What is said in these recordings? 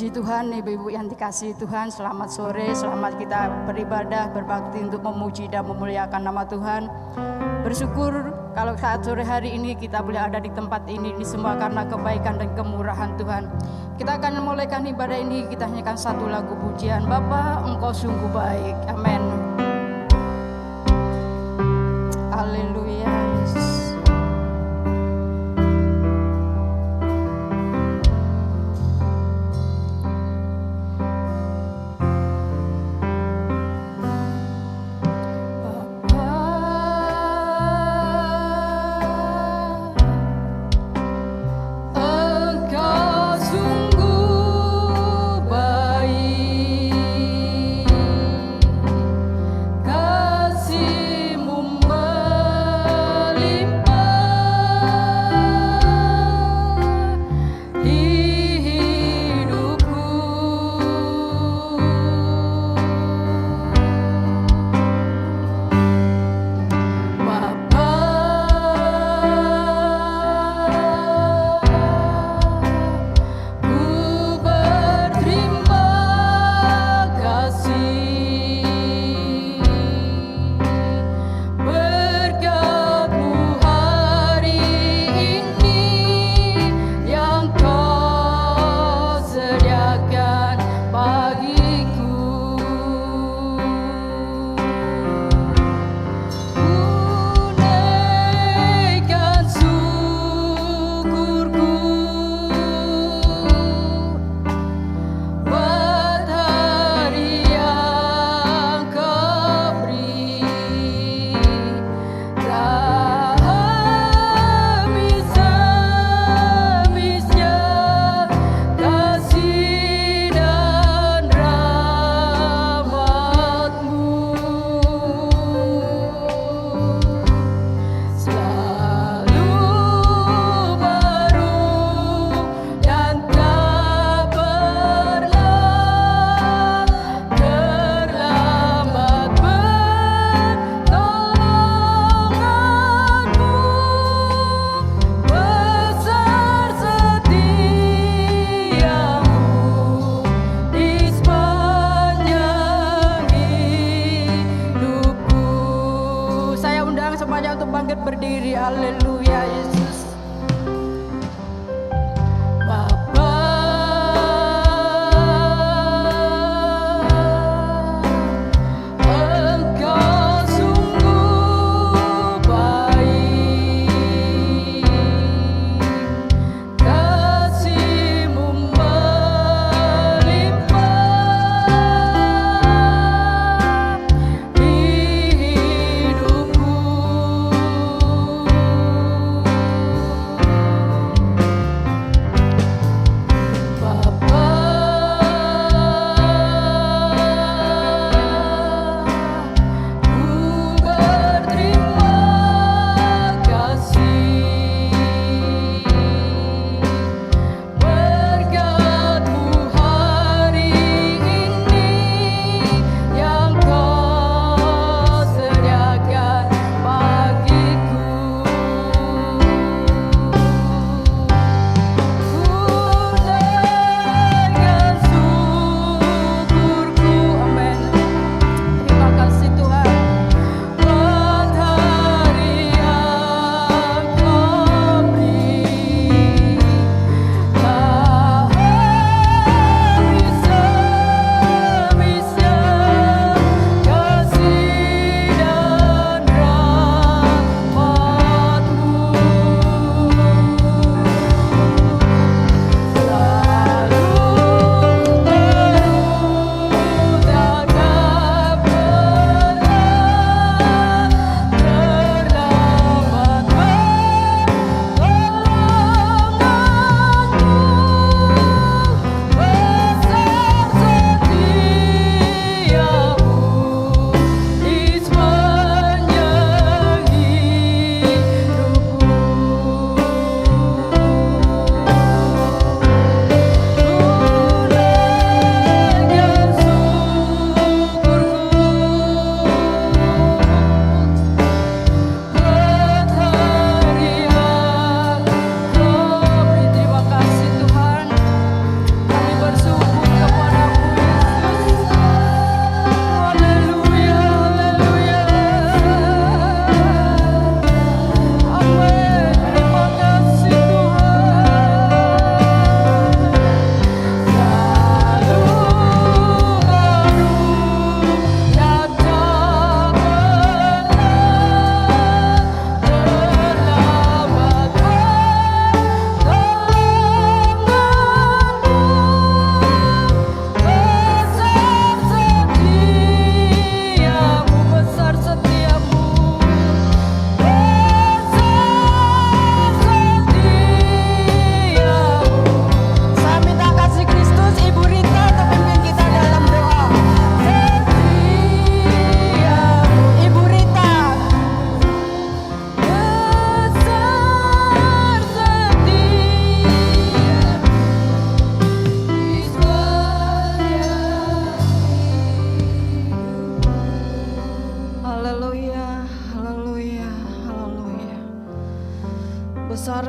Puji Tuhan, ibu-ibu yang dikasihi Tuhan, selamat sore, selamat kita beribadah, berbakti untuk memuji dan memuliakan nama Tuhan. Bersyukur kalau saat sore hari ini kita boleh ada di tempat ini semua karena kebaikan dan kemurahan Tuhan. Kita akan memulaikan ibadah ini, kita nyanyikan satu lagu pujian, Bapa Engkau sungguh baik, amin. Haleluya. Kasih-Mu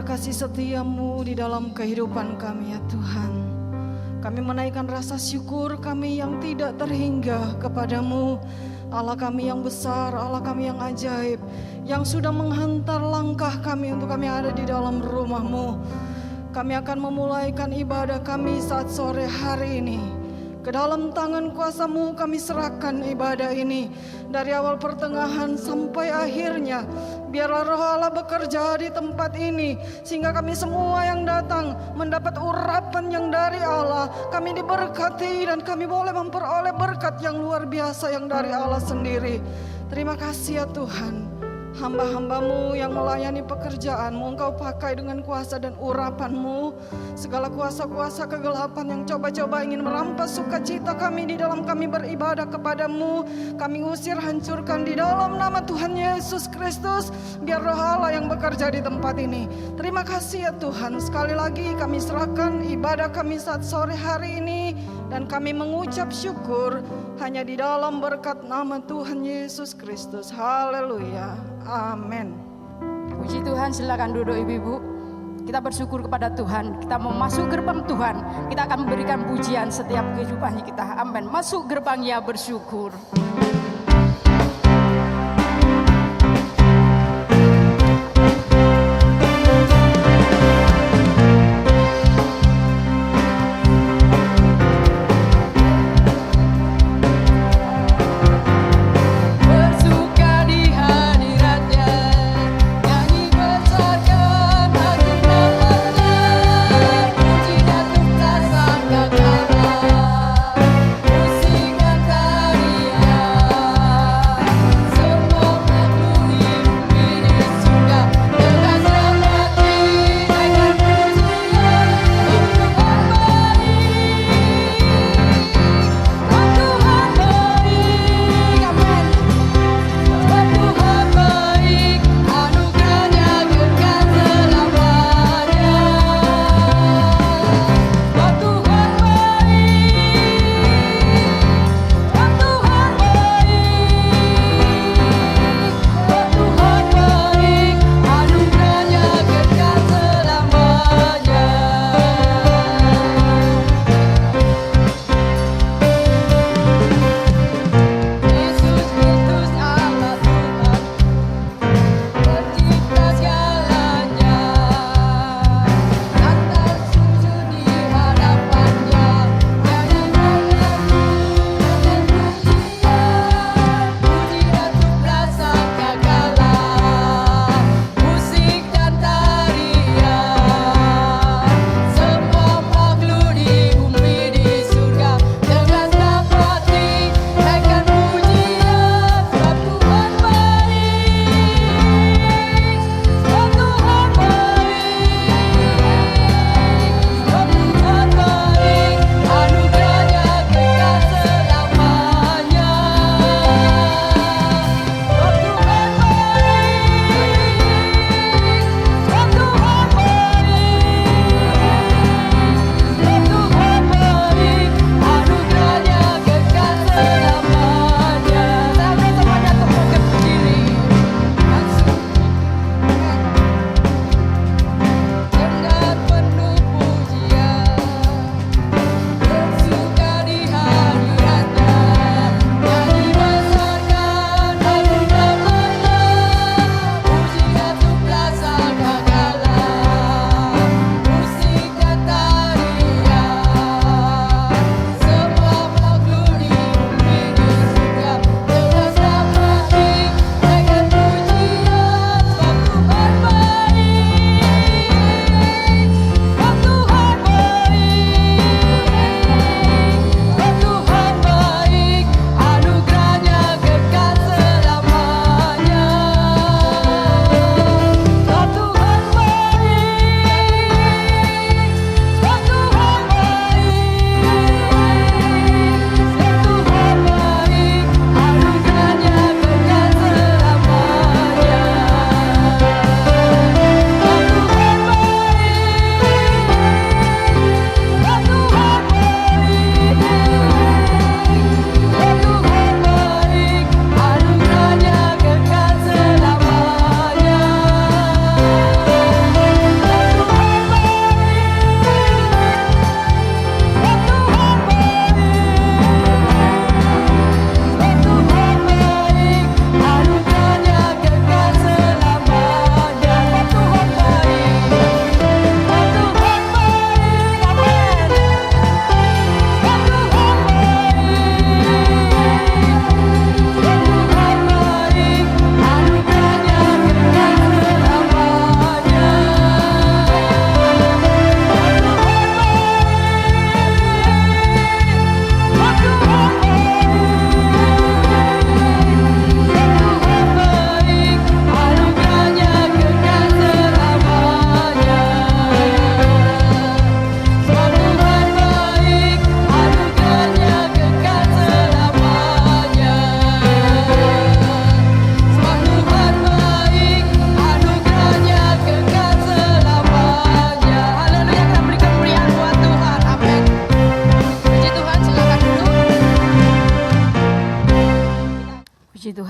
kasih setia-Mu di dalam kehidupan kami ya Tuhan. Kami menaikkan rasa syukur kami yang tidak terhingga kepada-Mu, Allah kami yang besar, Allah kami yang ajaib, yang sudah menghantar langkah kami untuk kami ada di dalam rumah-Mu. Kami akan memulaikan ibadah kami saat sore hari ini. Ke dalam tangan kuasa-Mu kami serahkan ibadah ini, dari awal pertengahan sampai akhirnya. Biarlah Roh Allah bekerja di tempat ini, sehingga kami semua yang datang mendapat urapan yang dari Allah. Kami diberkati dan kami boleh memperoleh berkat yang luar biasa yang dari Allah sendiri. Terima kasih ya Tuhan. Hamba-hamba-Mu yang melayani pekerjaan-Mu, Engkau pakai dengan kuasa dan urapan-Mu. Segala kuasa-kuasa kegelapan yang coba-coba ingin merampas sukacita kami di dalam kami beribadah kepada-Mu, kami usir, hancurkan di dalam nama Tuhan Yesus Kristus. Biar Roh Allah yang bekerja di tempat ini. Terima kasih ya Tuhan. Sekali lagi kami serahkan ibadah kami saat sore hari ini, dan kami mengucap syukur hanya di dalam berkat nama Tuhan Yesus Kristus. Haleluya. Amin. Puji Tuhan, silakan duduk ibu-ibu. Kita bersyukur kepada Tuhan. Kita mau masuk gerbang Tuhan. Kita akan memberikan pujian setiap kehidupan kita. Amin. Masuk gerbangnya bersyukur. Pusingan tarian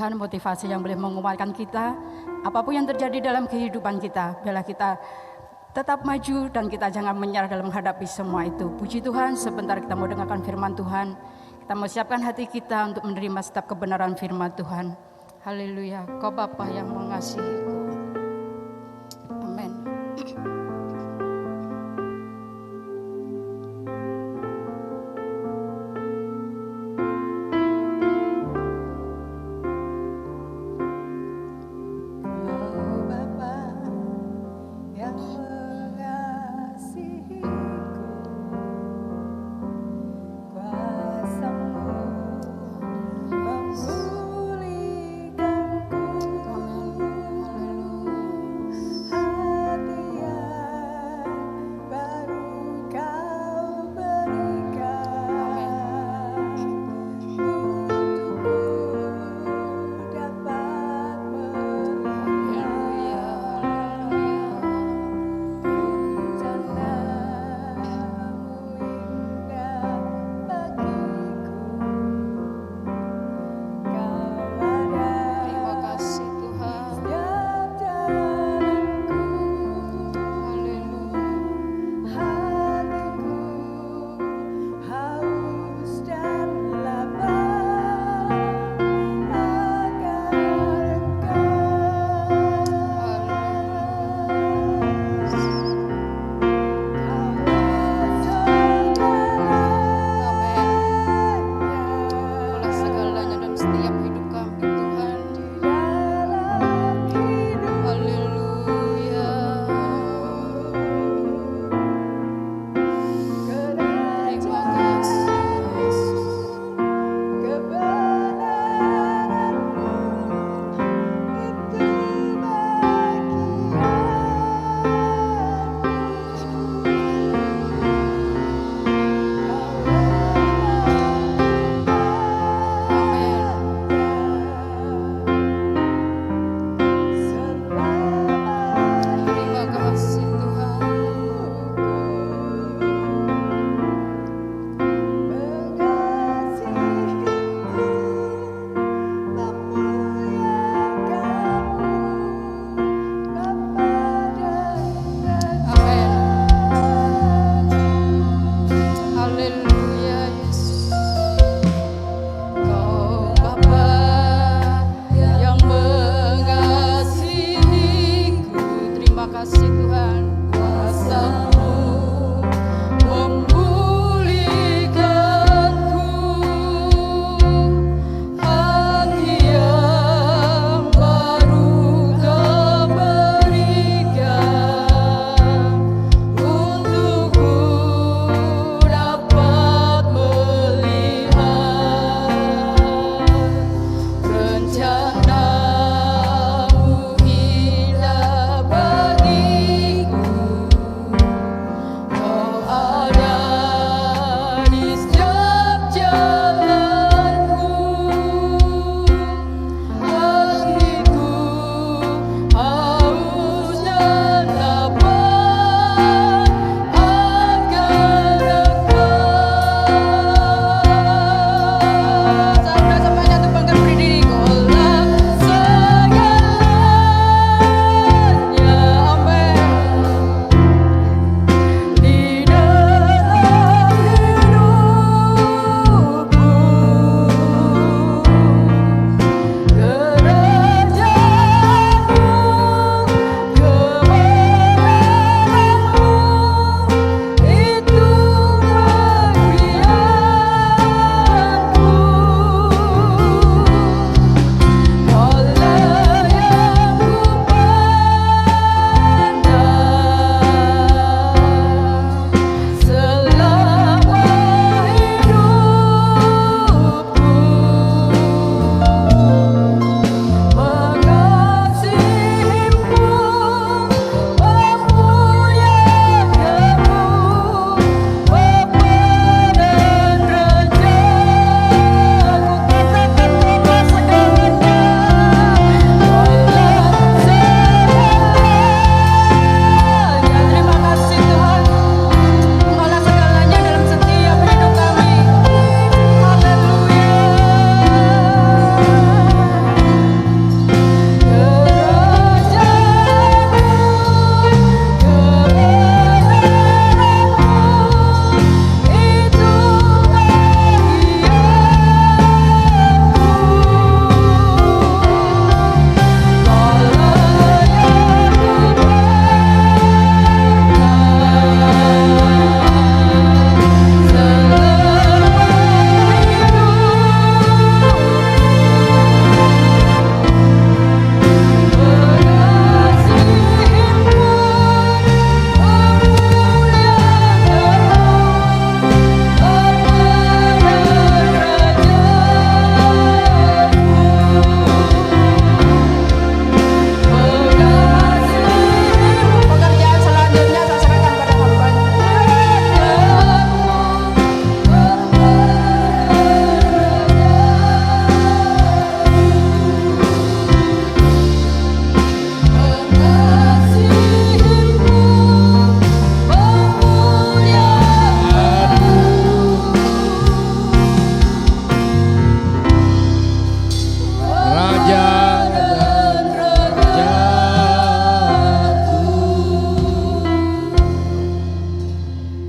Tuhan, motivasi yang boleh menguatkan kita. Apapun yang terjadi dalam kehidupan kita, biarlah kita tetap maju dan kita jangan menyerah dalam menghadapi semua itu. Puji Tuhan, sebentar kita mau dengarkan firman Tuhan. Kita mau siapkan hati kita untuk menerima setiap kebenaran firman Tuhan. Haleluya, Kau Bapa yang mengasihiku. Amin. Amin.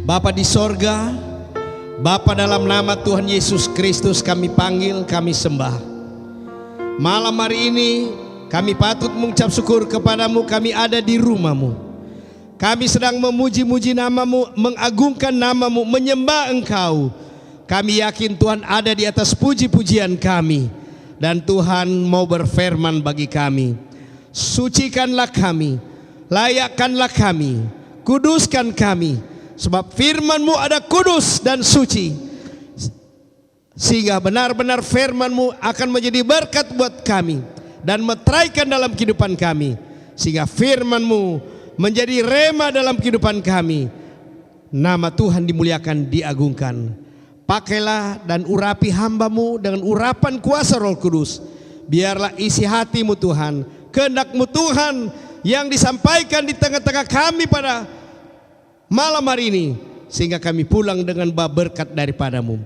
Bapa di sorga, Bapa dalam nama Tuhan Yesus Kristus kami panggil, kami sembah. Malam hari ini kami patut mengucap syukur kepadamu, kami ada di rumahmu. Kami sedang memuji-muji namamu, mengagungkan namamu, menyembah engkau. Kami yakin Tuhan ada di atas puji-pujian kami. Dan Tuhan mau berfirman bagi kami. Sucikanlah kami, layakkanlah kami, kuduskan kami. Sebab firman-Mu ada kudus dan suci. Sehingga benar-benar firman-Mu akan menjadi berkat buat kami dan meteraikan dalam kehidupan kami. Sehingga firman-Mu menjadi rema dalam kehidupan kami. Nama Tuhan dimuliakan, diagungkan. Pakailah dan urapi hamba-Mu dengan urapan kuasa Roh Kudus. Biarlah isi hati-Mu Tuhan, kehendak-Mu Tuhan yang disampaikan di tengah-tengah kami pada malam hari ini, sehingga kami pulang dengan berkat daripada-Mu.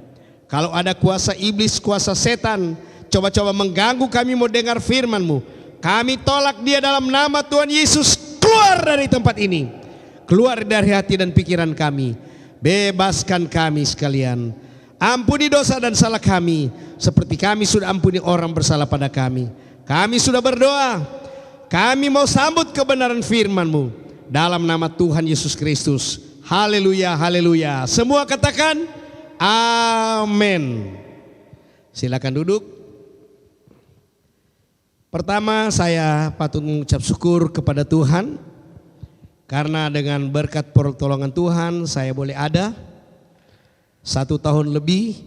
Kalau ada kuasa iblis, kuasa setan coba-coba mengganggu kami mau dengar firman-Mu, kami tolak dia dalam nama Tuhan Yesus. Keluar dari tempat ini, keluar dari hati dan pikiran kami. Bebaskan kami sekalian. Ampuni dosa dan salah kami seperti kami sudah ampuni orang bersalah pada kami. Kami sudah berdoa, kami mau sambut kebenaran firman-Mu dalam nama Tuhan Yesus Kristus. Haleluya, haleluya. Semua katakan amin. Silakan duduk. Pertama, saya patut mengucap syukur kepada Tuhan karena dengan berkat pertolongan Tuhan saya boleh ada 1 tahun lebih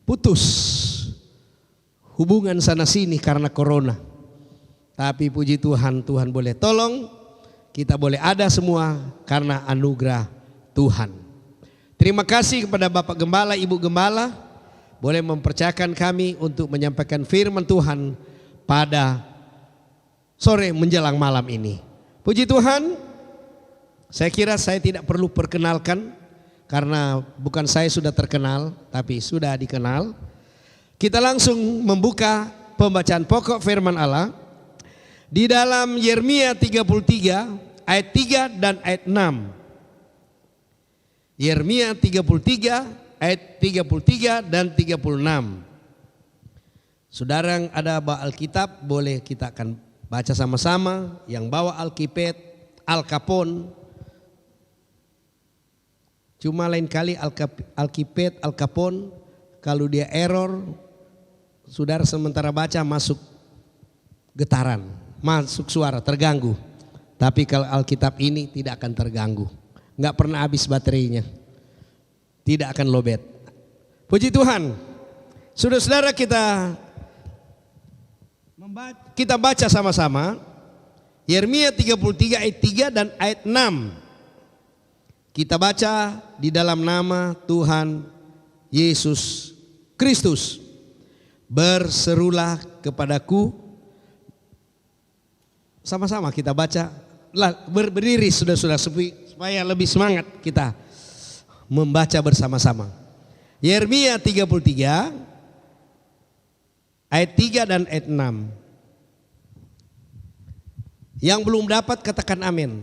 putus hubungan sana sini karena corona. Tapi puji Tuhan, Tuhan boleh tolong. Kita boleh ada semua karena anugerah Tuhan. Terima kasih kepada Bapak Gembala, Ibu Gembala boleh mempercayakan kami untuk menyampaikan firman Tuhan pada sore menjelang malam ini. Puji Tuhan, saya kira saya tidak perlu perkenalkan karena bukan saya sudah terkenal tapi sudah dikenal. Kita langsung membuka pembacaan pokok firman Allah di dalam Yeremia 33 ayat 3 dan ayat 6. Yeremia 33 ayat 33 dan 36. Saudara yang ada bawa Alkitab boleh kita akan baca sama-sama. Yang bawa Alkapon. Cuma lain kali Alkapon kalau dia error, saudara sementara baca masuk getaran, masuk suara, terganggu. Tapi kalau Alkitab ini tidak akan terganggu. Nggak pernah habis baterainya. Tidak akan lowbat. Puji Tuhan. Saudara-saudara kita baca sama-sama. Yeremia 33 ayat 3 dan ayat 6. Kita baca di dalam nama Tuhan Yesus Kristus. Berserulah kepadaku. Sama-sama kita baca. Berdiri sudah supaya lebih semangat kita membaca bersama-sama. Yeremia 33 ayat 3 dan ayat 6. Yang belum dapat katakan amin.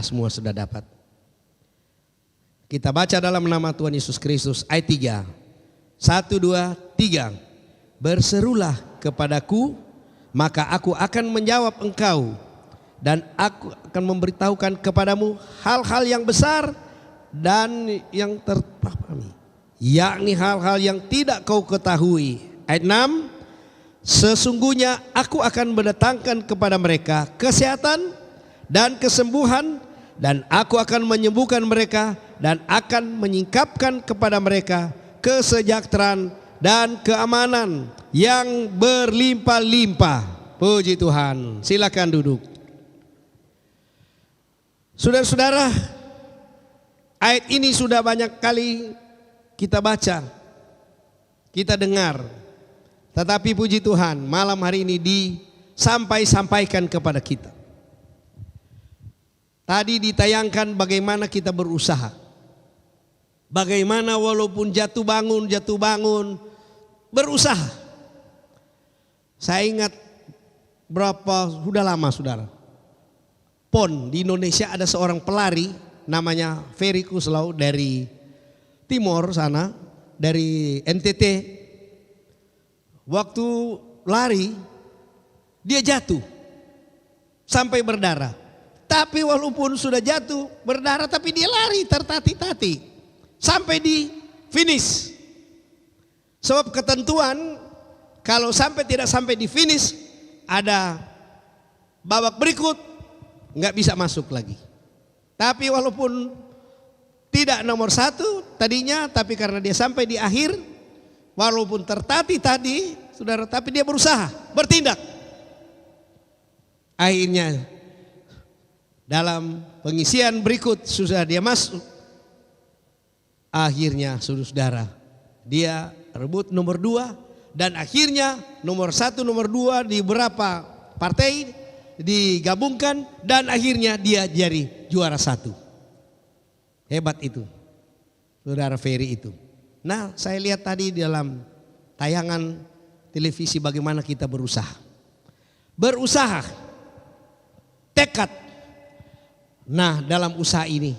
Semua sudah dapat. Kita baca dalam nama Tuhan Yesus Kristus ayat 3. 1, 2, 3. Berserulah kepadaku, maka aku akan menjawab engkau. Dan aku akan memberitahukan kepadamu hal-hal yang besar dan yang terpahami, yakni hal-hal yang tidak kau ketahui. Ayat 6. Sesungguhnya aku akan mendatangkan kepada mereka kesehatan dan kesembuhan, dan aku akan menyembuhkan mereka dan akan menyingkapkan kepada mereka kesejahteraan dan keamanan yang berlimpah-limpah. Puji Tuhan. Silakan duduk. Saudara-saudara, ayat ini sudah banyak kali kita baca, kita dengar. Tetapi puji Tuhan, malam hari ini disampaikan kepada kita. Tadi ditayangkan bagaimana kita berusaha. Bagaimana walaupun jatuh bangun, berusaha. Saya ingat sudah lama saudara. PON di Indonesia ada seorang pelari namanya Ferry Kuslau dari Timor sana, dari NTT. Waktu lari dia jatuh sampai berdarah. Tapi walaupun sudah jatuh berdarah, tapi dia lari tertati-tati sampai di finish. Sebab ketentuan kalau tidak sampai di finish, ada babak berikut, nggak bisa masuk lagi. Tapi walaupun tidak nomor 1 tadinya, tapi karena dia sampai di akhir, walaupun tertati tadi, saudara, tapi dia berusaha, bertindak. Akhirnya dalam pengisian berikut sudah dia masuk. Akhirnya saudara, dia rebut nomor 2 dan akhirnya nomor 1, nomor 2 di beberapa partai digabungkan dan akhirnya dia jadi juara 1. Hebat itu, saudara Ferry itu. Nah, saya lihat tadi dalam tayangan televisi bagaimana kita berusaha, tekad. Nah, dalam usaha ini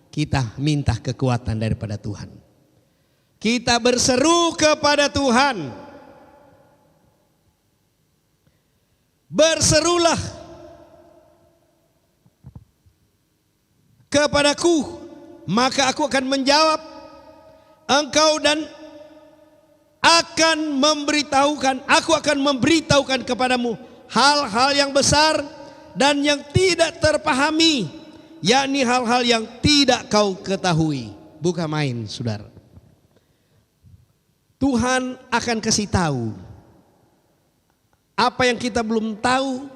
kita minta kekuatan daripada Tuhan. Kita berseru kepada Tuhan. Berserulah kepadaku, maka aku akan menjawab engkau dan aku akan memberitahukan kepadamu hal-hal yang besar dan yang tidak terpahami, yakni hal-hal yang tidak kau ketahui. Bukan main, saudara. Tuhan akan kasih tahu apa yang kita belum tahu,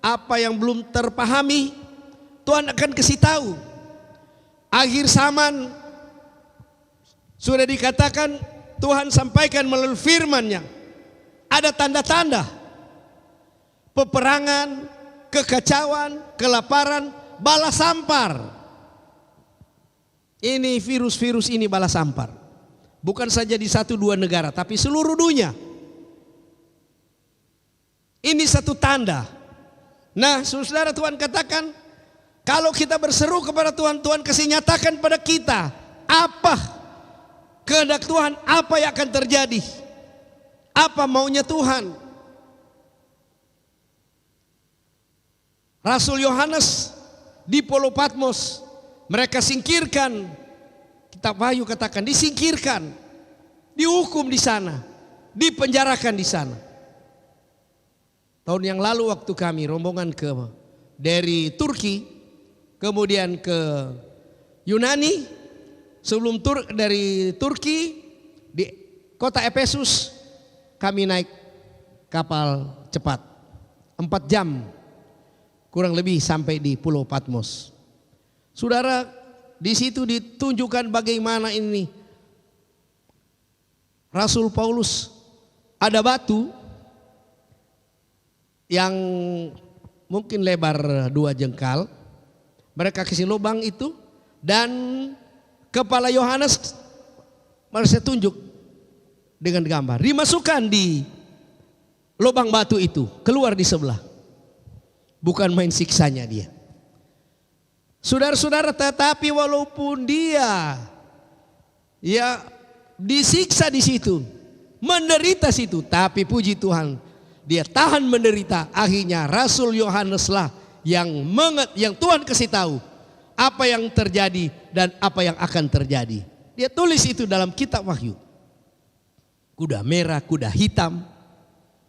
apa yang belum terpahami, Tuhan akan kasih tahu. Akhir zaman sudah dikatakan, Tuhan sampaikan melalui firman-Nya. Ada tanda-tanda peperangan, kekacauan, kelaparan, bala sampar. Ini virus-virus ini bala sampar. Bukan saja di 1-2 negara, tapi seluruh dunia. Ini satu tanda. Nah, saudara, Tuhan katakan, kalau kita berseru kepada Tuhan, Tuhan kasih nyatakan pada kita apa kehendak Tuhan, apa yang akan terjadi, apa maunya Tuhan. Rasul Yohanes di Pulau Patmos, mereka singkirkan, kitab Wahyu katakan disingkirkan, dihukum di sana, dipenjarakan di sana. Tahun yang lalu waktu kami rombongan dari Turki, kemudian ke Yunani, sebelum dari Turki di kota Efesus kami naik kapal cepat 4 jam kurang lebih sampai di Pulau Patmos. Saudara, di situ ditunjukkan bagaimana ini Rasul Paulus, ada batu yang mungkin lebar 2 jengkal, mereka kasih lubang itu, dan kepala Yohanes mereka tunjuk dengan gambar, dimasukkan di lubang batu itu, keluar di sebelah. Bukan main siksanya dia. Saudara-saudara, tetapi walaupun dia ya disiksa di situ, menderita situ, tapi puji Tuhan, dia tahan menderita. Akhirnya Rasul Yohaneslah yang Tuhan kasih tahu apa yang terjadi dan apa yang akan terjadi. Dia tulis itu dalam kitab Wahyu. Kuda merah, kuda hitam,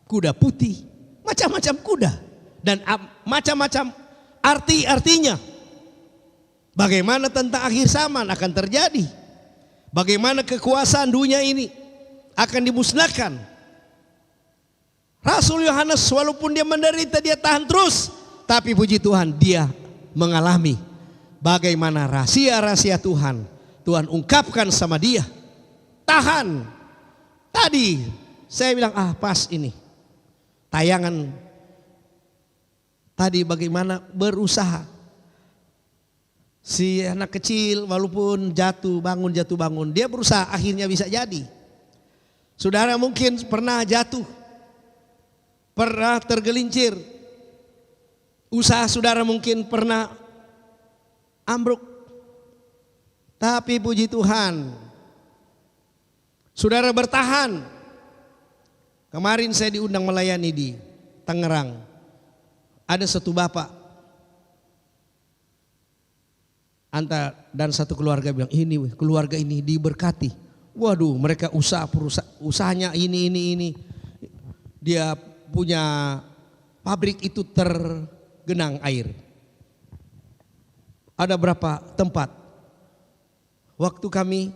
kuda putih, macam-macam kuda dan macam-macam artinya. Bagaimana tentang akhir zaman akan terjadi, bagaimana kekuasaan dunia ini akan dimusnahkan. Rasul Yohanes walaupun dia menderita, dia tahan terus, tapi puji Tuhan dia mengalami bagaimana rahasia-rahasia Tuhan ungkapkan sama dia. Tahan. Tadi saya bilang pas ini tayangan tadi bagaimana berusaha. Si anak kecil walaupun jatuh bangun, dia berusaha, akhirnya bisa jadi. Saudara mungkin pernah jatuh, pernah tergelincir. Usaha saudara mungkin pernah ambruk, Tapi puji Tuhan, saudara bertahan. Kemarin saya diundang melayani di Tangerang. Ada satu bapak dan satu keluarga bilang, ini keluarga ini diberkati. Waduh, mereka usahanya ini. Dia punya pabrik itu tergenang air. Ada berapa tempat? Waktu kami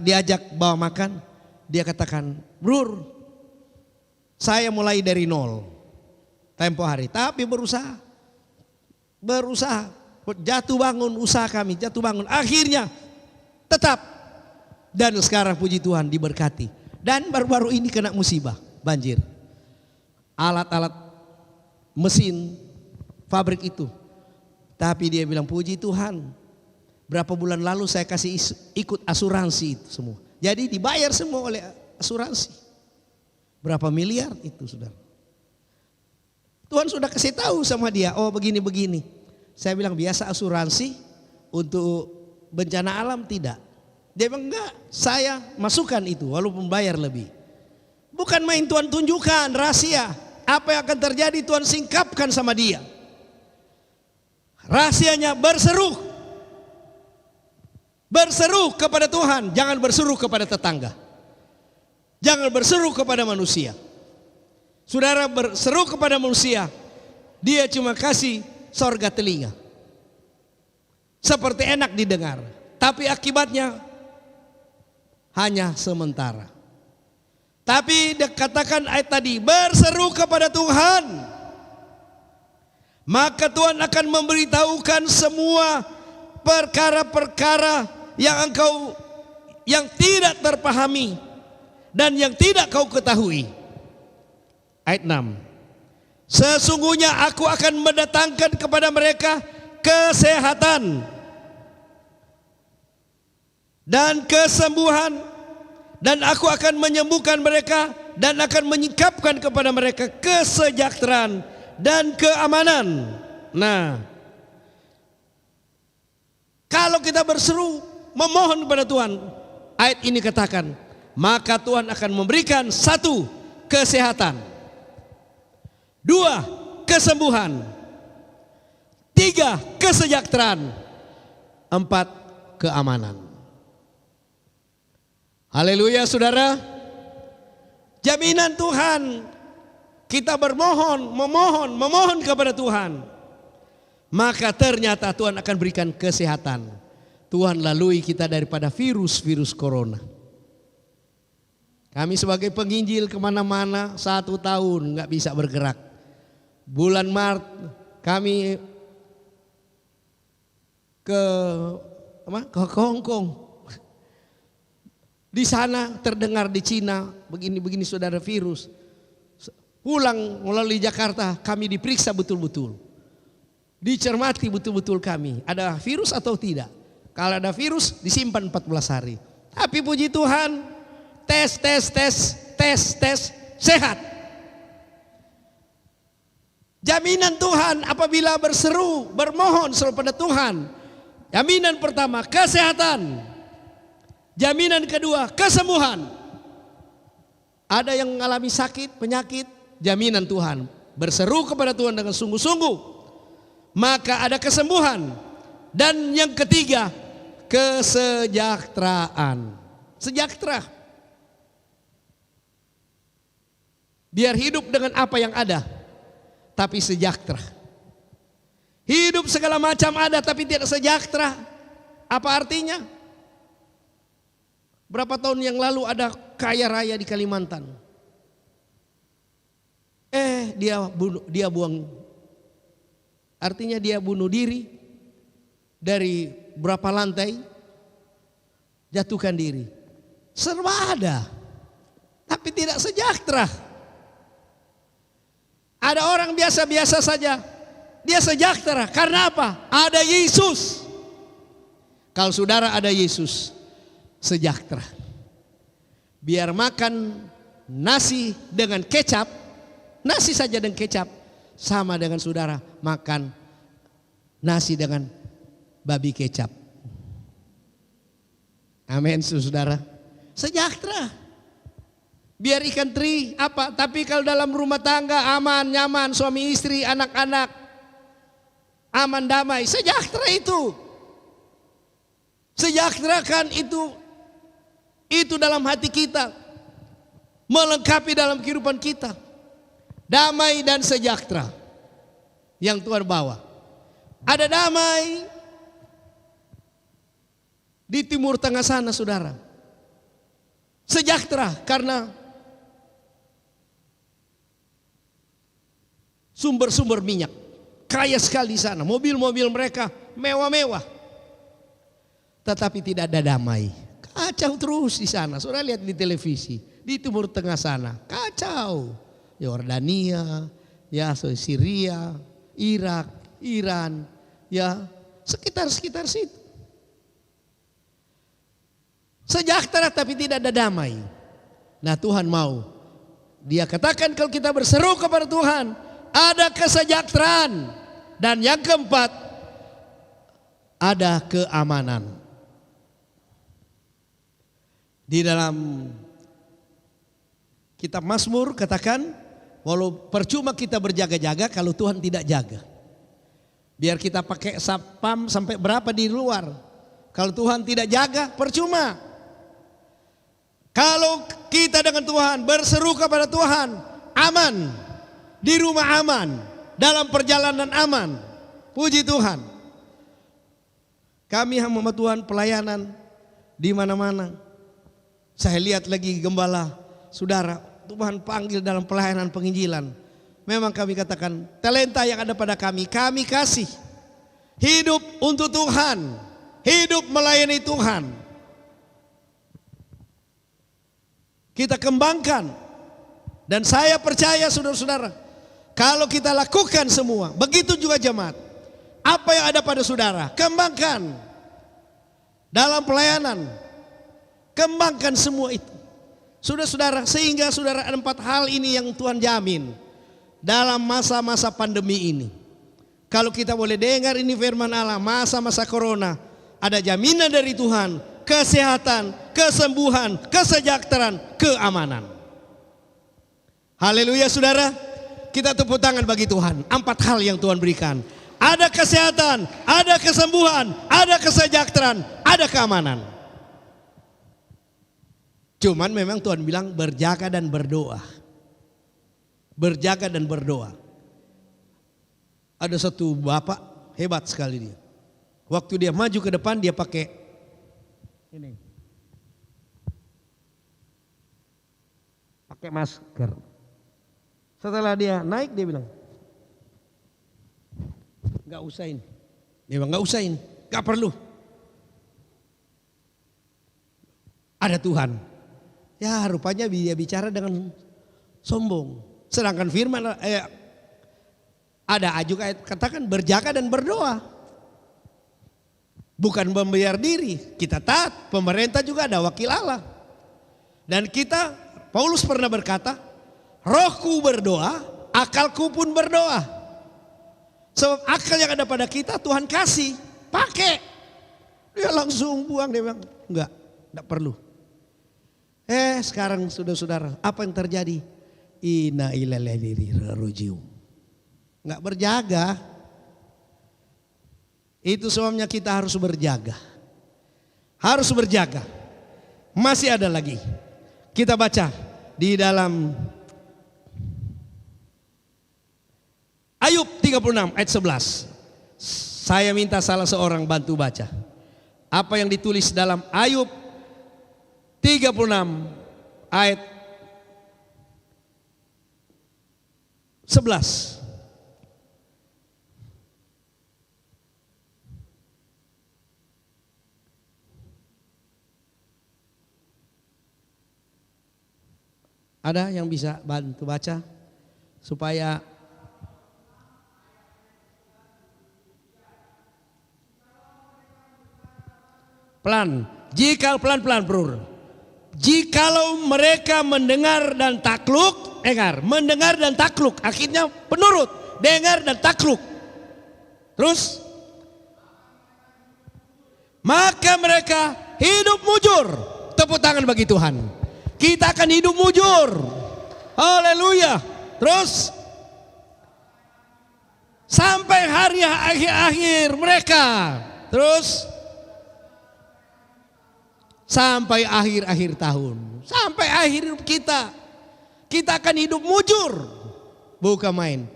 diajak bawa makan, dia katakan, "Brur, saya mulai dari nol tempo hari, tapi berusaha, jatuh bangun usaha kami, jatuh bangun, akhirnya tetap, dan sekarang puji Tuhan diberkati." Dan baru-baru ini kena musibah, banjir. Alat-alat mesin pabrik itu, tapi dia bilang, puji Tuhan, berapa bulan lalu saya kasih ikut asuransi itu semua. Jadi dibayar semua oleh asuransi. Berapa miliar itu, saudara. Tuhan sudah kasih tahu sama dia, oh begini-begini. Saya bilang, biasa asuransi untuk bencana alam tidak. Dia bilang, enggak, saya masukkan itu walaupun bayar lebih. Bukan main Tuhan tunjukkan rahasia. Apa yang akan terjadi Tuhan singkapkan sama dia. Rahasianya berseru. Berseru kepada Tuhan, jangan berseru kepada tetangga. Jangan berseru kepada manusia. Saudara berseru kepada manusia, dia cuma kasih sorga telinga. Seperti enak didengar, tapi akibatnya hanya sementara. Tapi dikatakan ayat tadi, berseru kepada Tuhan, maka Tuhan akan memberitahukan semua perkara-perkara yang tidak terpahami dan yang tidak kau ketahui. Ayat 6. Sesungguhnya aku akan mendatangkan kepada mereka kesehatan dan kesembuhan, dan aku akan menyembuhkan mereka dan akan menyingkapkan kepada mereka kesejahteraan dan keamanan. Nah, kalau kita berseru memohon kepada Tuhan, ayat ini katakan, maka Tuhan akan memberikan 1, kesehatan, 2, kesembuhan, 3, kesejahteraan, 4, keamanan. Haleluya, saudara. Jaminan Tuhan, kita memohon kepada Tuhan, maka ternyata Tuhan akan berikan kesehatan. Tuhan lalui kita daripada virus corona. Kami sebagai penginjil kemana-mana 1 tahun nggak bisa bergerak. Bulan Maret kami ke Hong Kong. Di sana terdengar di Cina begini-begini, saudara, virus. Pulang melalui Jakarta kami diperiksa betul-betul. Dicermati betul-betul kami ada virus atau tidak. Kalau ada virus disimpan 14 hari. Tapi puji Tuhan, tes, sehat. Jaminan Tuhan apabila bermohon kepada Tuhan. Jaminan pertama, kesehatan. Jaminan kedua, kesembuhan. Ada yang mengalami sakit, penyakit, jaminan Tuhan. Berseru kepada Tuhan dengan sungguh-sungguh, maka ada kesembuhan. Dan yang ketiga, kesejahteraan. Sejahtera. Biar hidup dengan apa yang ada, tapi sejahtera. Hidup segala macam ada tapi tidak sejahtera. Apa artinya? Berapa tahun yang lalu ada kaya raya di Kalimantan. Dia buang. Artinya dia bunuh diri dari berapa lantai, jatuhkan diri. Serba ada, tapi tidak sejahtera. Ada orang biasa-biasa saja, dia sejahtera. Karena apa? Ada Yesus. Kalau saudara ada Yesus, sejahtera. Biar makan nasi dengan kecap, nasi saja dengan kecap, sama dengan saudara makan nasi dengan babi kecap. Amin, saudara. Sejahtera. Biar ikan teri apa, tapi kalau dalam rumah tangga aman, nyaman, suami istri, anak-anak aman, damai, sejahtera itu. Sejahterakan itu dalam hati kita, melengkapi dalam kehidupan kita. Damai dan sejahtera yang Tuhan bawa. Ada damai di timur tengah sana, saudara. Sejahtera karena sumber-sumber minyak. Kaya sekali sana, mobil-mobil mereka mewah-mewah. Tetapi tidak ada damai. Kacau terus di sana. Saudara lihat di televisi, di timur tengah sana, kacau. Yordania, ya Syria, Irak, Iran, ya sekitar situ. Sejahtera tapi tidak ada damai. Nah, Tuhan mau. Dia katakan kalau kita berseru kepada Tuhan, ada kesejahteraan. Dan yang keempat, ada keamanan. Di dalam kitab Mazmur katakan, walau percuma kita berjaga-jaga kalau Tuhan tidak jaga. Biar kita pakai sapam sampai berapa di luar, kalau Tuhan tidak jaga percuma. Kalau kita dengan Tuhan berseru kepada Tuhan, aman, di rumah aman, dalam perjalanan aman. Puji Tuhan. Kami hamba Tuhan pelayanan di mana-mana. Saya lihat lagi gembala, saudara, Tuhan panggil dalam pelayanan penginjilan. Memang kami katakan talenta yang ada pada kami kasih. Hidup untuk Tuhan, hidup melayani Tuhan. Kita kembangkan. Dan saya percaya saudara-saudara, kalau kita lakukan semua, begitu juga jemaat. Apa yang ada pada saudara, kembangkan. Dalam pelayanan, kembangkan semua itu. Saudara-saudara, sehingga saudara ada 4 hal ini yang Tuhan jamin dalam masa-masa pandemi ini. Kalau kita boleh dengar ini firman Allah, masa-masa corona, ada jaminan dari Tuhan, kesehatan, kesembuhan, kesejahteraan, keamanan. Haleluya saudara, kita tepuk tangan bagi Tuhan. 4 hal yang Tuhan berikan. Ada kesehatan, ada kesembuhan, ada kesejahteraan, ada keamanan. Cuman memang Tuhan bilang berjaga dan berdoa. Berjaga dan berdoa. Ada satu bapak hebat sekali dia. Waktu dia maju ke depan dia pakai ini. Pakai masker. Setelah dia naik dia bilang, "Enggak usah ini." Dia bilang, "Enggak usah ini, enggak perlu. Ada Tuhan." Ya rupanya dia bicara dengan sombong. Sedangkan firman ada juga katakan berjaga dan berdoa. Bukan membayar diri. Kita taat, pemerintah juga ada wakil Allah. Dan kita, Paulus pernah berkata, rohku berdoa, akalku pun berdoa. Sebab akal yang ada pada kita Tuhan kasih, pakai. Dia langsung buang, dia bilang enggak perlu. Sekarang saudara-saudara, apa yang terjadi? Inna ilaihi rajiun. Enggak berjaga. Itu sebabnya kita harus berjaga. Harus berjaga. Masih ada lagi. Kita baca di dalam Ayub 36 ayat 11. Saya minta salah seorang bantu baca. Apa yang ditulis dalam Ayub 36 ayat 11. Ada yang bisa bantu baca supaya pelan. Jika pelan-pelan bro. Jikalau mereka mendengar dan takluk, mendengar dan takluk, akhirnya penurut, dengar dan takluk. Terus maka mereka hidup mujur. Tepuk tangan bagi Tuhan. Kita akan hidup mujur. Haleluya. Terus sampai hari akhir mereka. Terus sampai akhir tahun. Sampai akhir hidup kita. Kita akan hidup mujur. Bukan main.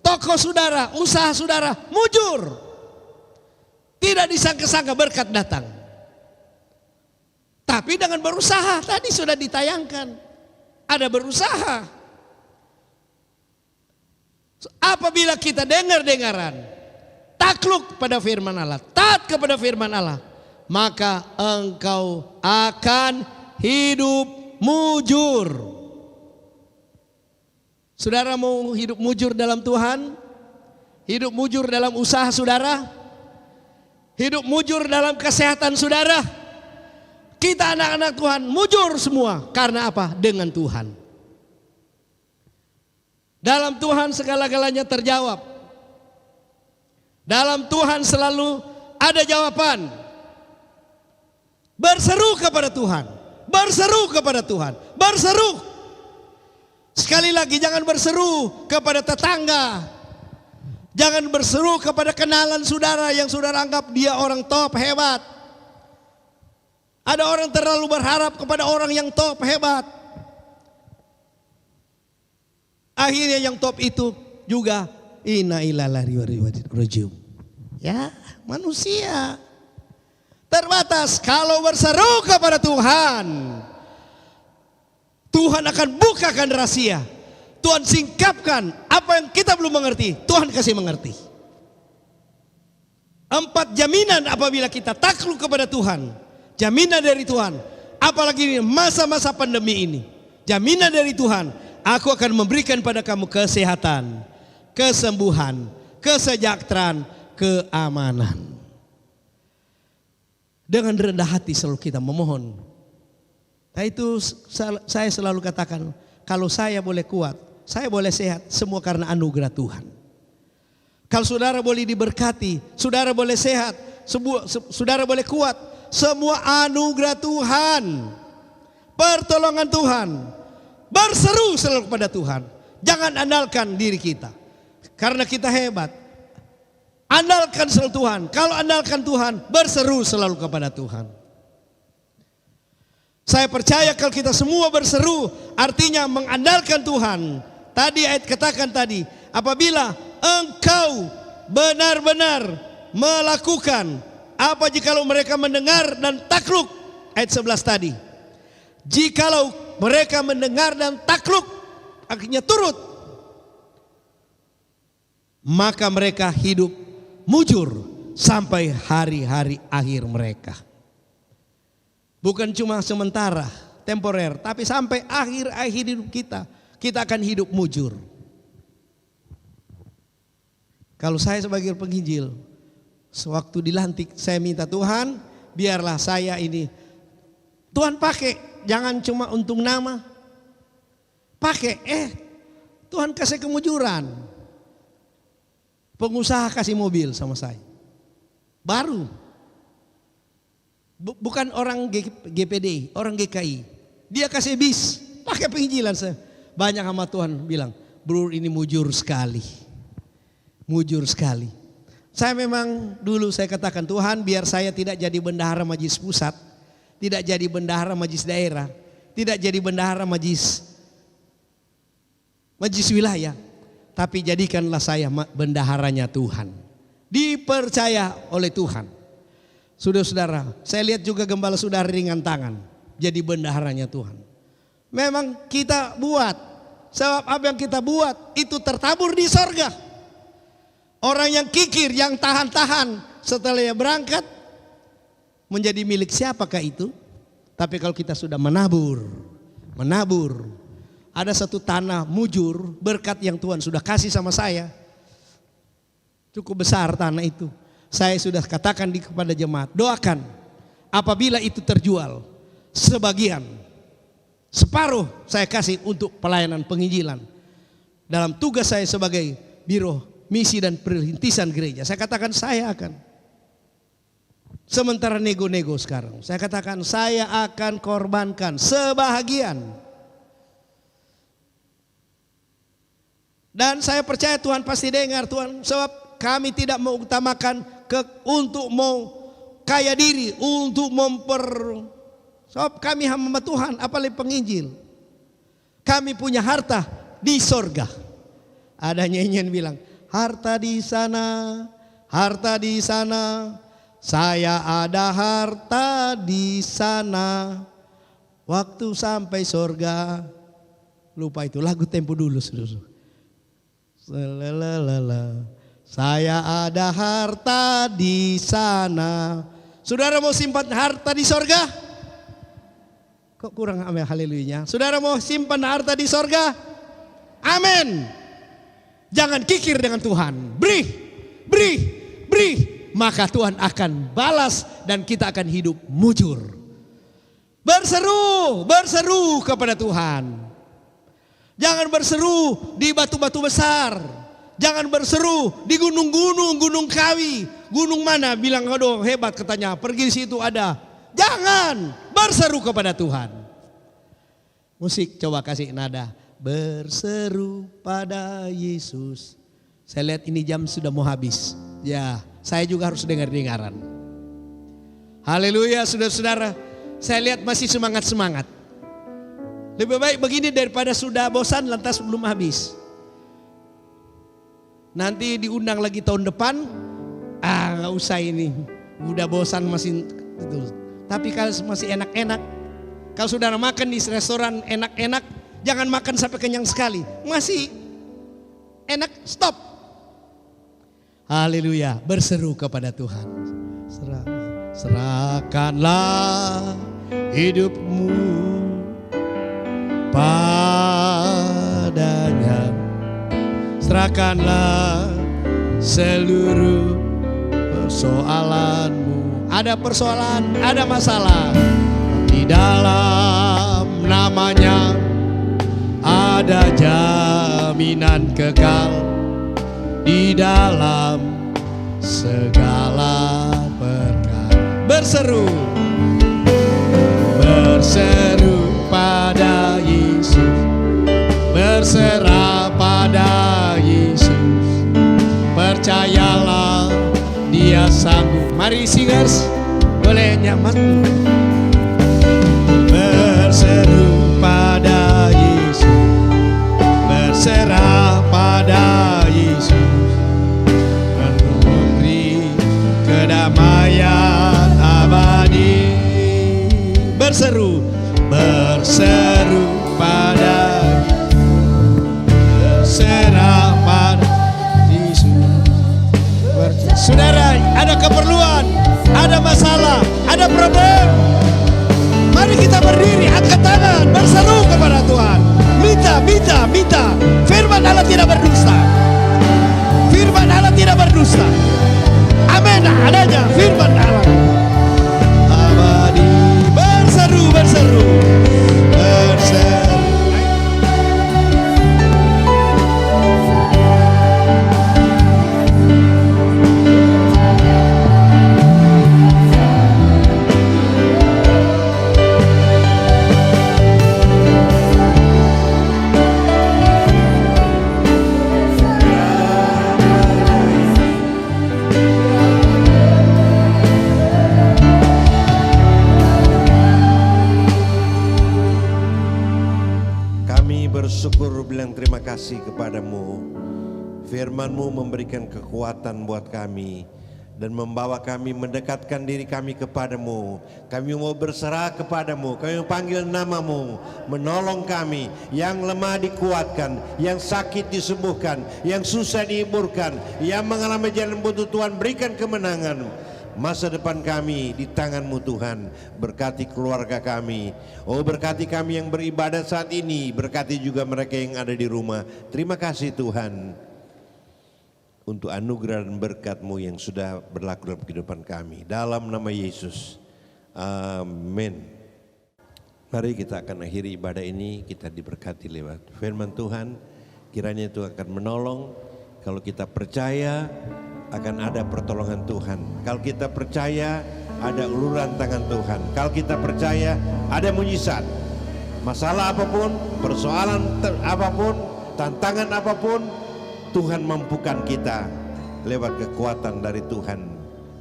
Toko saudara, usaha saudara mujur. Tidak disangka-sangka berkat datang. Tapi dengan berusaha, tadi sudah ditayangkan. Ada berusaha. Apabila kita dengar-dengaran, takluk pada firman Allah, taat kepada firman Allah, maka engkau akan hidup mujur. Saudara mau hidup mujur dalam Tuhan? Hidup mujur dalam usaha saudara? Hidup mujur dalam kesehatan saudara? Kita anak-anak Tuhan mujur semua. Karena apa? Dengan Tuhan. Dalam Tuhan segala-galanya terjawab. Dalam Tuhan selalu ada jawaban. Berseru kepada Tuhan. Berseru kepada Tuhan. Berseru. Sekali lagi, jangan berseru kepada tetangga. Jangan berseru kepada kenalan saudara yang saudara anggap dia orang top hebat. Ada orang terlalu berharap kepada orang yang top hebat. Akhirnya yang top itu juga inna ilallahi wa inna ilaihi rajiun. Ya, manusia terbatas. Kalau berseru kepada Tuhan, Tuhan akan bukakan rahasia. Tuhan singkapkan apa yang kita belum mengerti. Tuhan kasih mengerti. 4 jaminan apabila kita takluk kepada Tuhan. Jaminan dari Tuhan. Apalagi masa-masa pandemi ini. Jaminan dari Tuhan. Aku akan memberikan pada kamu kesehatan, kesembuhan, kesejahteraan, keamanan. Dengan rendah hati selalu kita memohon. Nah itu saya selalu katakan, kalau saya boleh kuat, saya boleh sehat, semua karena anugerah Tuhan. Kalau saudara boleh diberkati, saudara boleh sehat, saudara boleh kuat, semua anugerah Tuhan. Pertolongan Tuhan. Berseru selalu kepada Tuhan. Jangan andalkan diri kita. Karena kita hebat. Andalkan selalu Tuhan. Kalau andalkan Tuhan, berseru selalu kepada Tuhan. Saya percaya kalau kita semua berseru, artinya mengandalkan Tuhan. Tadi ayat katakan tadi, apabila engkau benar-benar melakukan apa jikalau mereka mendengar dan takluk, ayat 11 tadi. Jikalau mereka mendengar dan takluk, akhirnya turut, maka mereka hidup mujur sampai hari-hari akhir mereka. Bukan cuma sementara, temporer, tapi sampai akhir-akhir hidup kita, kita akan hidup mujur. Kalau saya sebagai penginjil, sewaktu dilantik saya minta Tuhan, biarlah saya ini Tuhan pakai, jangan cuma untuk nama. Pakai, Tuhan kasih kemujuran. Pengusaha kasih mobil sama saya. Baru. Bukan orang GPD, orang GKI. Dia kasih bis, pakai penginjilan saya. Banyak sama Tuhan bilang, bro ini mujur sekali. Mujur sekali. Saya memang dulu saya katakan, Tuhan biar saya tidak jadi bendahara majelis pusat. Tidak jadi bendahara majelis daerah. Tidak jadi bendahara majelis wilayah. Tapi jadikanlah saya bendaharanya Tuhan. Dipercaya oleh Tuhan. Saudara-saudara, saya lihat juga gembala saudara ringan tangan. Jadi bendaharanya Tuhan. Memang kita buat. Sebab apa yang kita buat itu tertabur di sorga. Orang yang kikir, yang tahan-tahan setelah dia berangkat. Menjadi milik siapakah itu? Tapi kalau kita sudah menabur. Ada satu tanah mujur, berkat yang Tuhan sudah kasih sama saya. Cukup besar tanah itu. Saya sudah katakan kepada jemaat, doakan apabila itu terjual, sebagian, separuh saya kasih untuk pelayanan penginjilan. Dalam tugas saya sebagai biro misi dan perintisan gereja, saya katakan saya akan. Sementara nego-nego sekarang. Saya katakan saya akan korbankan sebahagian. Dan saya percaya Tuhan pasti dengar Tuhan. Sebab kami tidak mengutamakan untuk mau kaya diri. Untuk sebab kami hamba Tuhan apalagi penginjil. Kami punya harta di sorga. Ada nyanyian bilang, harta di sana, harta di sana. Saya ada harta di sana. Waktu sampai sorga. Lupa itu lagu tempo dulu. Saya ada harta di sana. Saudara mau simpan harta di sorga? Kok kurang amin haleluyanya? Saudara mau simpan harta di sorga? Amin. Jangan kikir dengan Tuhan. Beri. Maka Tuhan akan balas dan kita akan hidup mujur. Berseru kepada Tuhan. Jangan berseru di batu-batu besar. Jangan berseru di gunung-gunung, gunung kawi. Gunung mana? Bilang, aduh hebat katanya, pergi situ ada. Jangan, berseru kepada Tuhan. Musik coba kasih nada. Berseru pada Yesus. Saya lihat ini jam sudah mau habis. Ya, saya juga harus dengar-dengaran. Haleluya, saudara-saudara. Saya lihat masih semangat-semangat. Lebih baik begini daripada sudah bosan lantas belum habis. Nanti diundang lagi tahun depan. Gak usah ini. Udah bosan masih itu. Tapi kalau masih enak-enak. Kalau saudara makan di restoran enak-enak. Jangan makan sampai kenyang sekali. Masih enak, stop. Haleluya, berseru kepada Tuhan. Serahkanlah hidupmu padanya. Serahkanlah seluruh persoalanmu. Ada persoalan, ada masalah. Di dalam namanya ada jaminan kekal. Di dalam segala perkara. Berseru pada Yesus. Berserah pada Yesus. Percayalah Dia sanggup. Mari singers, boleh nyaman. Berseru pada Yesus. Berserah pada Yesus. Memberi kedamaian abadi. Berseru pada berserah pada Yesus. Saudara, ada keperluan, ada masalah, ada problem. Mari kita berdiri, angkat tangan, berseru kepada Tuhan. Minta. Firman Allah tidak berdusta. Firman Allah tidak berdusta. Amin, adanya firman Allah. Abadi, berseru. Bersyukur bilang terima kasih kepadamu. Firman-Mu memberikan kekuatan buat kami dan membawa kami mendekatkan diri kami kepadamu. Kami mau berserah kepadamu, kami panggil namamu, menolong kami. Yang lemah dikuatkan, yang sakit disembuhkan, yang susah dihiburkan, yang mengalami jalan buntu Tuhan berikan kemenangan. Masa depan kami di tangan-Mu Tuhan. Berkati keluarga kami. Oh, berkati kami yang beribadah saat ini. Berkati juga mereka yang ada di rumah. Terima kasih Tuhan untuk anugerah dan berkat-Mu yang sudah berlaku dalam kehidupan kami. Dalam nama Yesus. Amin. Mari kita akan akhiri ibadah ini. Kita diberkati lewat firman Tuhan. Kiranya Tuhan akan menolong. Kalau kita percaya akan ada pertolongan Tuhan. Kalau kita percaya ada uluran tangan Tuhan. Kalau kita percaya ada mujizat. Masalah apapun, persoalan apapun, tantangan apapun, Tuhan mampukan kita lewat kekuatan dari Tuhan.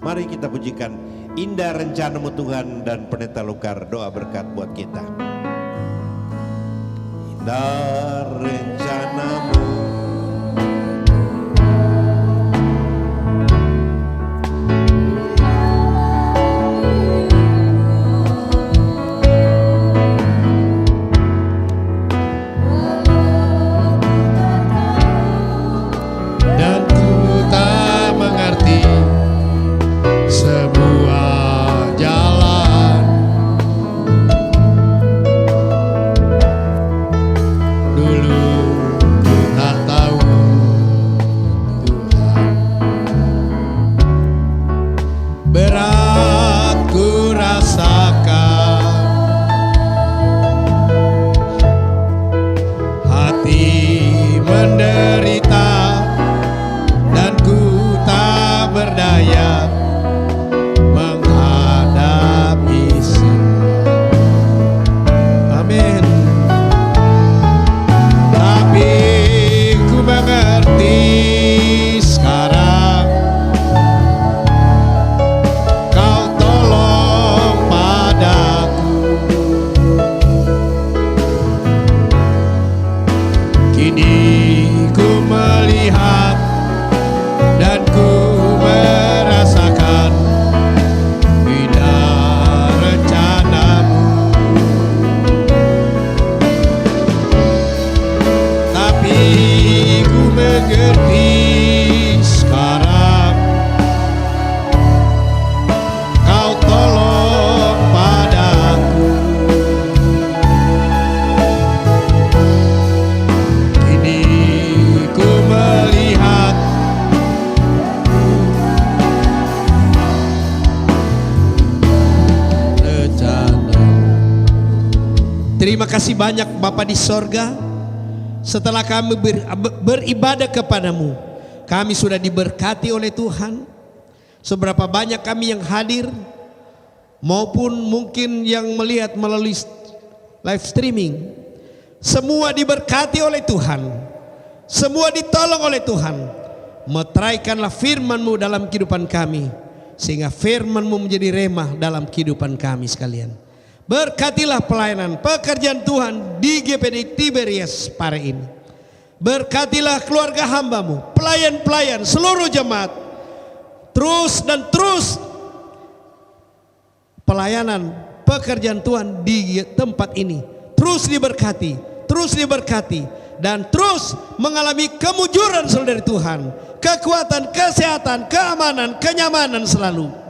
Mari kita pujikan indah rencanamu Tuhan, dan Pendeta Lukar doa berkat buat kita. Indah rencanamu, dan ku tak mengerti semua jalan. Dulu ku tak tahu Tuhan, berat ku rasakan, hati menderita, dan ku tak berdaya menghadapi semua. Amin. Tapi ku mengerti sekarang, Kau tolong padaku. Kini ku melihat dan ku merasakan indah rencanamu. Tapi ku mengerti sekarang, Kau tolong padaku. Kini ku melihat rencana. Terima kasih banyak Bapa di sorga. Setelah kami beribadah kepadamu, kami sudah diberkati oleh Tuhan. Seberapa banyak kami yang hadir, maupun mungkin yang melihat melalui live streaming, semua diberkati oleh Tuhan, semua ditolong oleh Tuhan. Meteraikanlah firman-Mu dalam kehidupan kami, sehingga firman-Mu menjadi remah dalam kehidupan kami sekalian. Berkatilah pelayanan pekerjaan Tuhan di GPD Tiberias Pare ini. Berkatilah keluarga hamba-Mu, pelayan-pelayan, seluruh jemaat. Terus dan terus pelayanan pekerjaan Tuhan di tempat ini terus diberkati, dan terus mengalami kemujuran dari Tuhan, kekuatan, kesehatan, keamanan, kenyamanan selalu.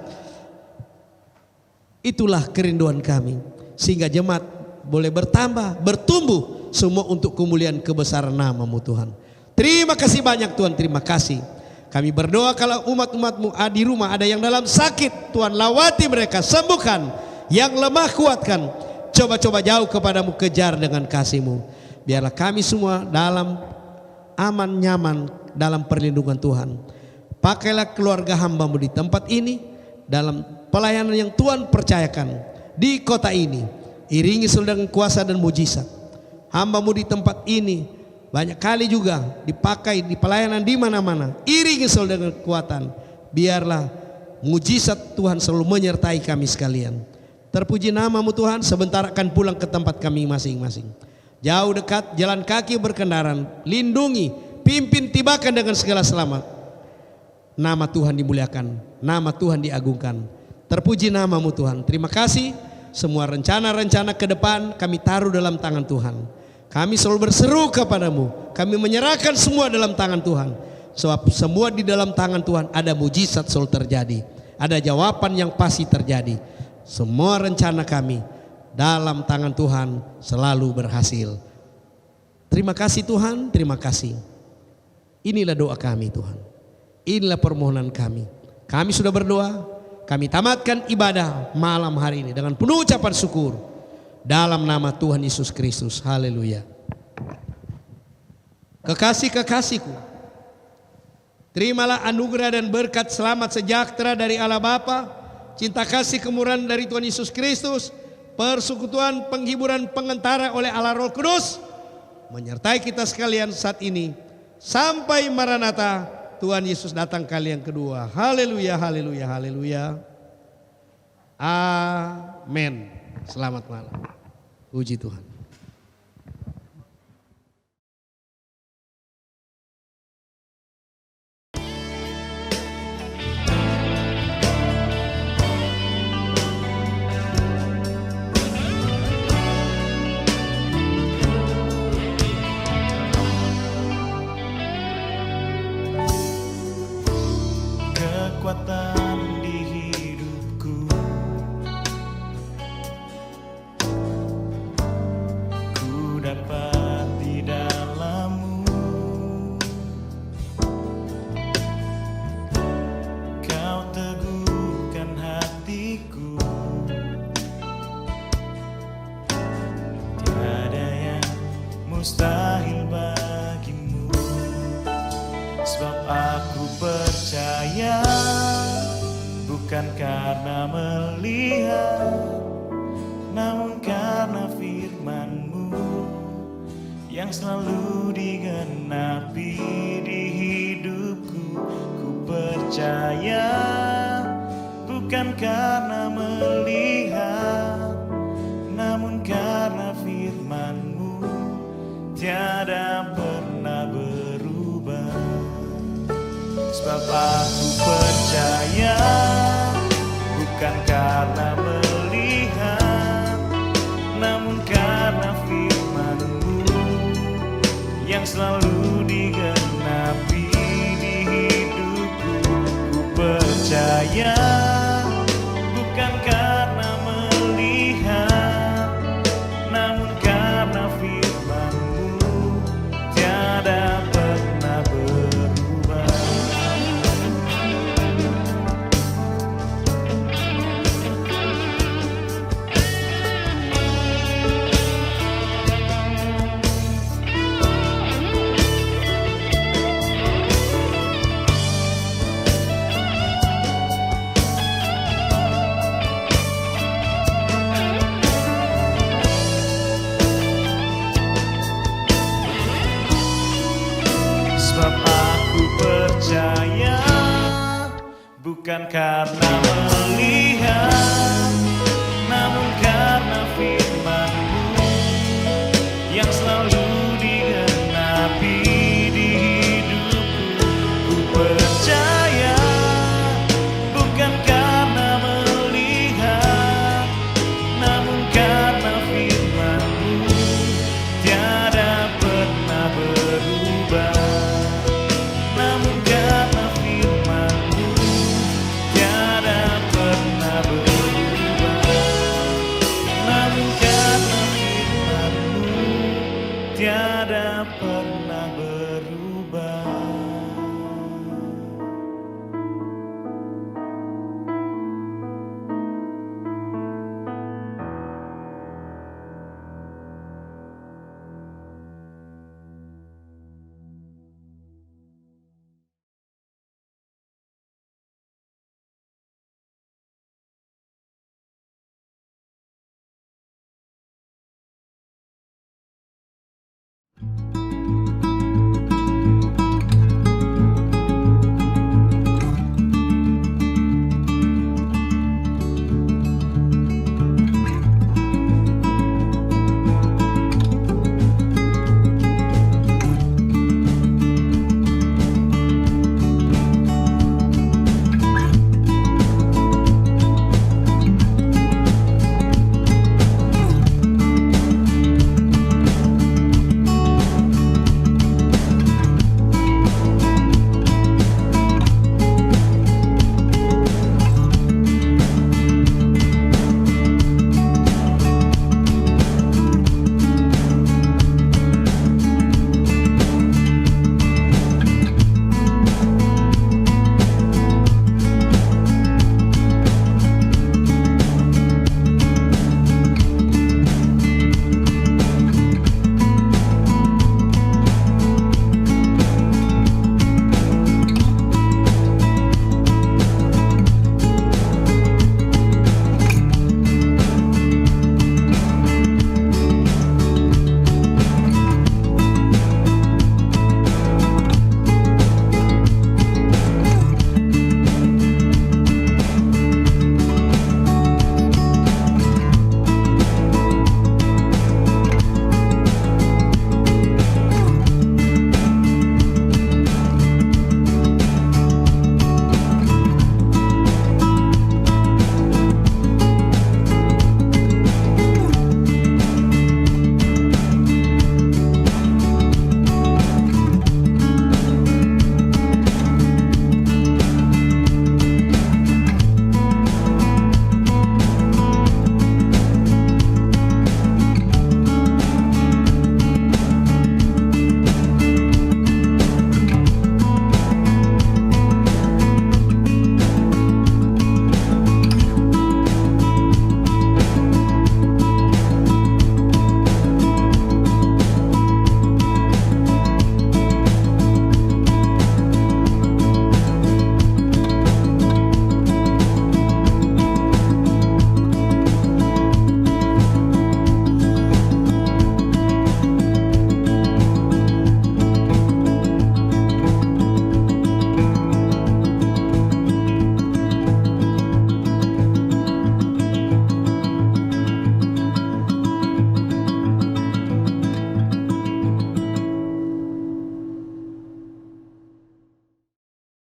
Itulah kerinduan kami, sehingga jemaat boleh bertambah, bertumbuh, semua untuk kemuliaan kebesaran nama-Mu Tuhan. Terima kasih banyak Tuhan, terima kasih. Kami berdoa kalau umat-umat-Mu di rumah ada yang dalam sakit, Tuhan lawati mereka, sembuhkan. Yang lemah kuatkan, coba-coba jauh kepadamu, kejar dengan kasih-Mu. Biarlah kami semua dalam aman, nyaman, dalam perlindungan Tuhan. Pakailah keluarga hamba-Mu di tempat ini, dalam pelayanan yang Tuhan percayakan di kota ini. Iringi dengan kuasa dan mujizat. Hamba-Mu di tempat ini banyak kali juga dipakai di pelayanan di mana-mana. Iringi dengan kekuatan. Biarlah mujizat Tuhan selalu menyertai kami sekalian. Terpuji nama-Mu Tuhan. Sebentar akan pulang ke tempat kami masing-masing. Jauh dekat, jalan kaki berkendaraan, lindungi, pimpin, tibakan dengan segala selamat. Nama Tuhan dimuliakan, nama Tuhan diagungkan. Terpuji nama-Mu Tuhan. Terima kasih. Semua rencana-rencana ke depan kami taruh dalam tangan Tuhan. Kami selalu berseru kepadamu. Kami menyerahkan semua dalam tangan Tuhan. Sebab semua di dalam tangan Tuhan ada mujizat selalu terjadi. Ada jawaban yang pasti terjadi. Semua rencana kami dalam tangan Tuhan selalu berhasil. Terima kasih Tuhan, terima kasih. Inilah doa kami Tuhan. Inilah permohonan kami. Kami sudah berdoa. Kami tamatkan ibadah malam hari ini dengan penuh ucapan syukur. Dalam nama Tuhan Yesus Kristus. Haleluya. Kekasih-kekasihku, terimalah anugerah dan berkat selamat sejahtera dari Allah Bapa, cinta kasih kemurahan dari Tuhan Yesus Kristus, persekutuan, penghiburan, pengentara oleh Allah Roh Kudus menyertai kita sekalian saat ini sampai Maranatha, Tuhan Yesus datang kali yang kedua. Haleluya, haleluya, haleluya. Amin. Selamat malam. Puji Tuhan. Kekuatan di hidupku, ku dapat di dalam-Mu. Kau teguhkan hatiku, tiada yang mustahil bagimu. Sebab aku percaya, bukan karena melihat, namun karena firman-Mu yang selalu digenapi di hidupku. Ku percaya, bukan karena melihat, namun karena firman-Mu tiada pernah berubah. Sebab aku percaya, bukan karena melihat, namun karena firman-Mu yang selalu digenapi di hidupku. Ku percaya, bukan karena melihat, namun karena firman-Mu tiada pernah berubah. Sebab aku percaya, bukan karena